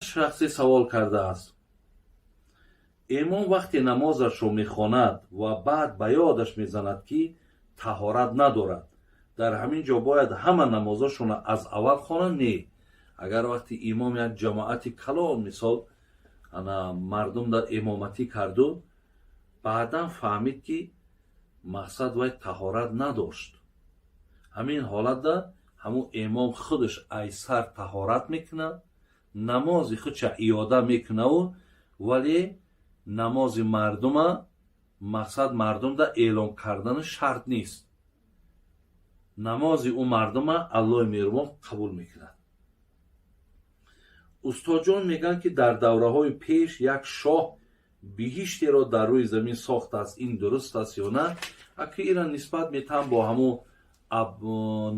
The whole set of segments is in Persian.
شخصی سوال کرده است: امام وقتی نمازش رو میخواند و بعد به یادش میزند که طهارت ندارد، در همین جا باید همه نمازاشون از اول خوانند؟ نه. اگر وقتی امام یک جماعتی کلان مثال مردم در امامتی کردو، بعدا فهمید که مقصد وای طهارت نداشت، همین حالت ده همون امام خودش ایسر طهارت میکنه، نماز خودش ایاده میکنه ولی نماز مردم مقصد مردم ده اعلام کردن شرط نیست. نماز اون مردم الله مهربان قبول میکنه. استاد جان میگن که در دوره های پیش یک شاه بهشتی را در روی زمین ساخته است. این درست است یا نه؟ اگه ایران نسبت میتونم با همون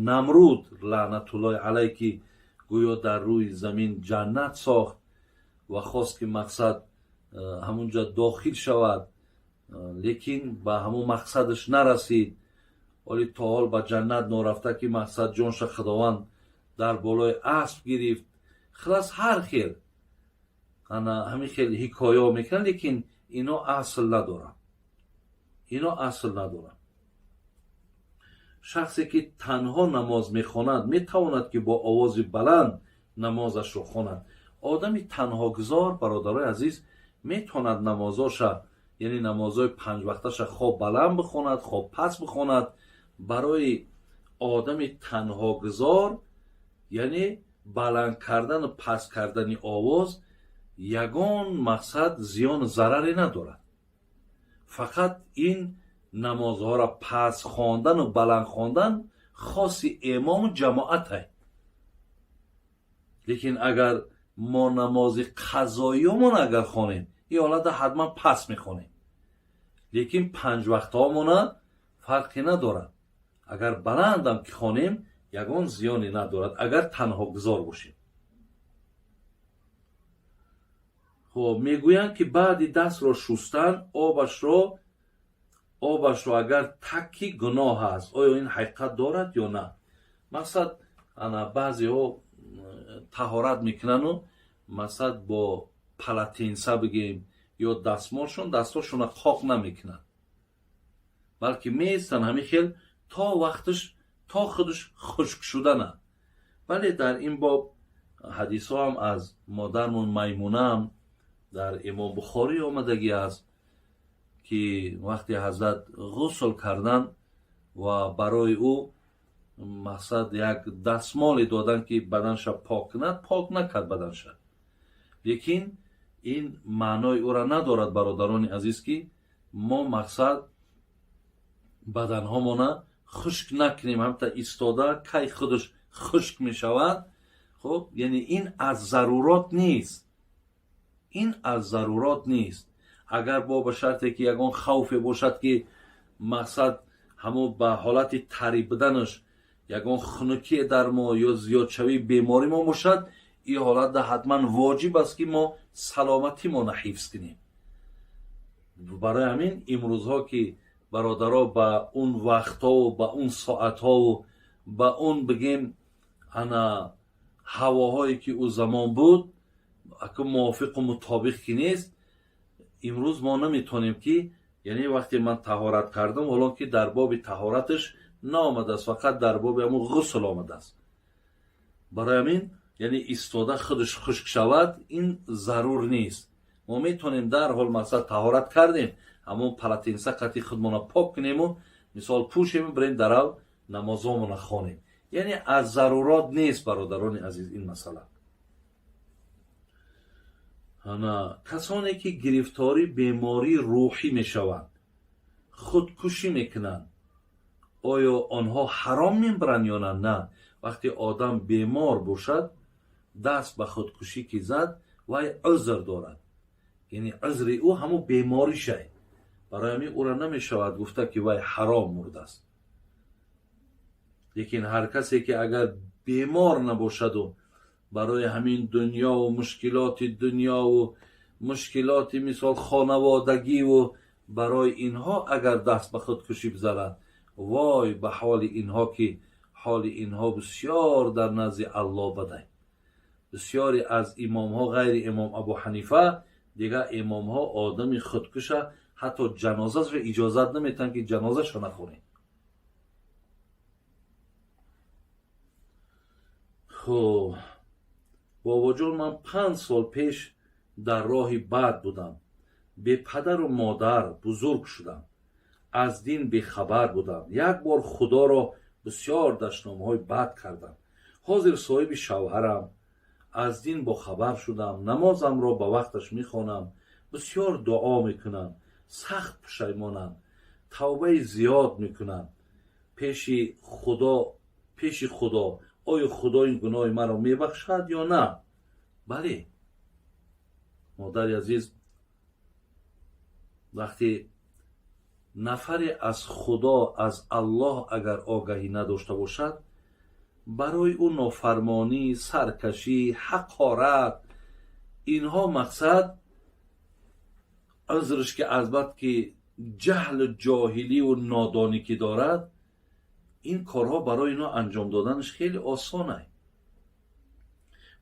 نمرود لعنت الله علیه که گویا در روی زمین جنت ساخت و خواست که مقصد همونجا داخل شود، لیکن به همون مقصدش نرسید، ولی تا حال به جنت نرفته که مقصد جانش خداوند در بالای اسب گرفت. خلاص هر خیل همین خیلی حکایه میکنن، لیکن اینا اصل ندارن. شخصی که تنها نماز میخواند میتواند که با آواز بلند نمازش رو خواند. آدمی تنها گذار برادرای عزیز میتواند نمازاش، یعنی نمازهای 5 وقتش خواب بلند بخواند، خواب پس بخواند. برای آدمی تنها گذار یعنی بلند کردن و پس کردن آواز یگان مقصد زیان و ضرری ندارد. فقط این نمازها را پس خواندن و بلند خواندن خاص امام و جماعت است. لیکن اگر ما نماز قضاییمون اگر خوانیم این حالت حتما پس میخونیم، لیکن 5 وقت هامون فرقی ندارد. اگر بلندم که خوانیم یگان زیانی ندارد اگر تنها گذار باشیم. خب میگویند که بعد دست را شستن آبش رو اگر تکی گناه است، آیا این حقیقت دارد یا نه؟ مقصد بعضی ها طهارت میکنن و مثلا با پلاتینسا بگیم یا دستمالشون دستاشون خاک نمیکنن، بلکه میستن همین خیل تا وقتش تا خودش خشک شدنه. ولی در این باب حدیث ها هم از مادرمون میمونه هم در امام بخاری آمدگی است که وقتی حضرت غسل کردن و برای او مقصد یک دستمال دادن که بدنش پاک کند، پاک نکرد بدنش. لیکن این معنای او را ندارد برادران عزیز که ما مقصد بدنهامون خشک نکنیم، همتا ایستاده کی خودش خشک می شود. خب یعنی این از ضرورات نیست. اگر با شرطی که یگان خوف باشد که مقصد همون به حالت طری بدنش یگان خنکی در ما یا زیادشوی بیماری ما باشد، این حالت ده حتما واجب است که ما سلامتی ما حفظ کنیم. برای همین امروزها که برادرها به اون وقتها و به اون ساعتها و به اون بگیم هواهایی که او زمان بود اگه موافق و مطابق که نیست، امروز ما نمیتونیم که یعنی وقتی من طهارت کردم حالا که در باب طهارتش نآمده است، فقط در باب همون غسل آمده است. برای همین یعنی ایستاده خودش خشک شود این ضرور نیست. ما میتونیم در حال مثلا طهارت کردیم همون پلاتینسا قطعی خودمون پاک کنیم و مثال پوشیم بریم در نمازامون خوانیم. یعنی از ضرورات نیست برادران عزیز این مسئله. کسانی که گرفتاری بیماری روحی میشوند، خودکشی میکنند، آیا آنها حرام میبرند یا نه؟ وقتی آدم بیمار باشد دست به خودکشی که زد وای عذر دارد، یعنی عذر او همون بیماری شد، برای همین او را نمیشود گفته که وای حرام مرده است. لیکن هر کسی که اگر بیمار نباشد و برای همین دنیا و مشکلات دنیا و مشکلات مثال خانوادگی و برای اینها اگر دست به خودکشی بزنند، وای به حال اینها که حال اینها بسیار در نزد الله بده. بسیاری از امام ها غیر امام ابو حنیفه دیگه امام ها آدم خودکشه حتی جنازه را اجازت نمیتن که جنازه شو نخونه. خب بابا جون من 5 سال پیش در راه بد بودم. به پدر و مادر بزرگ شدم. از دین بیخبر بودم. یک بار خدا را بسیار دشنامهای بد کردم. حاضر صاحب شوهرم. از دین با خبر شدم. نمازم را به وقتش میخوانم. بسیار دعا میکنم. سخت پشیمانم. توبه زیاد میکنم. پیش خدا آیا خدا این گناه مرا میبخشد یا نه؟ بله. مادر عزیز، وقتی نفری از خدا، از الله اگر آگاهی نداشته باشد، برای او نافرمانی، سرکشی، حقارت، اینها مقصد ازش که البته که جهل، جاهلی و نادانی که دارد، این کارها برای اینا انجام دادنش خیلی آسانه.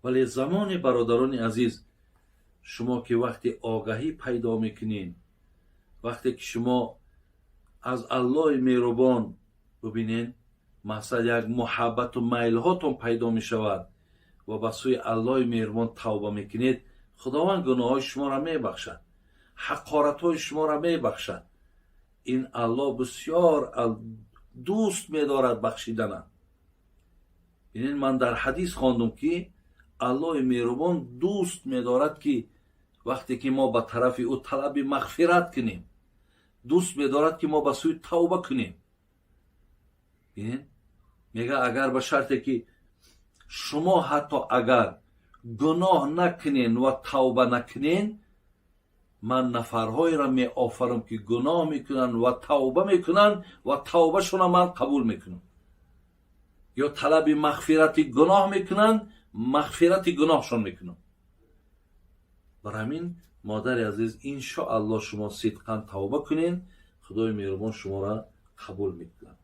ولی زمان برادران عزیز، شما که وقتی آگاهی پیدا میکنین، وقتی که شما از الله مهربان ببینین، مثلا یک محبت و میل هاتون پیدا می شود و به سوی الله مهربان توبه میکنید، خداوند گناه های شما را می بخشد، حقارت های شما را می بخشد. این الله بسیار دوست می دارد بخشیدن. این من در حدیث خواندم که الله مهربان دوست می دارد که وقتی که ما به طرف او طلب مغفرت کنیم، دوست می دارد که ما به سوی توبه کنیم. میگه اگر به شرطی که شما حتی اگر گناه نکنین و توبه نکنین، من نفرهایی را می آفرم که گناه میکنن و توبه میکنن و توبه شون من قبول میکنم. یا طلب مغفرت گناه میکنن، مغفرت گناهشون میکنم. برای همین مادر عزیز، انشاءالله شما صدقاً توبه کنین، خدای مهربان شما را قبول میکنه.